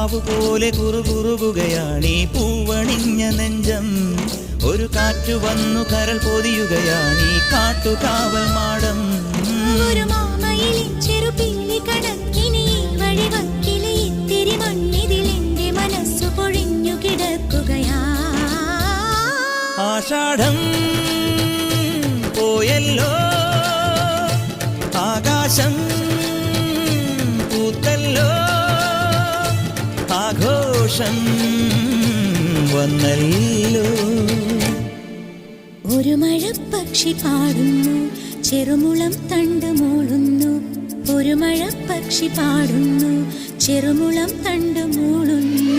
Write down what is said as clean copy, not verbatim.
പോലെ കുറുകുറുകുകയാണീ പൂവണിഞ്ഞ നെഞ്ചം. ഒരു കാറ്റു വന്നു കരൾ പൊതിയുകയാണീ കാട്ടുകാവൽ മാടം. ഒരു മാമയിലിൻ ചെറുപില്ലി കണക്കിനി വഴിവക്കിലെ ഇത്തിരി മണ്ണിതിൽ എന്റെ മനസ്സു പൊഴിഞ്ഞു കിടക്കുകയാ. ആഷാഢം പോയല്ലോ, ആകാശം പൂത്തല്ലോ, ആഘോഷം വന്നല്ലോ. ഒരു മഴപ്പക്ഷി പാടുന്നു, ചെറുമുളം തണ്ട് മൂളുന്നു. ഒരു മഴപ്പക്ഷി പാടുന്നു, ചെറുമുളം തണ്ട് മൂളുന്നു.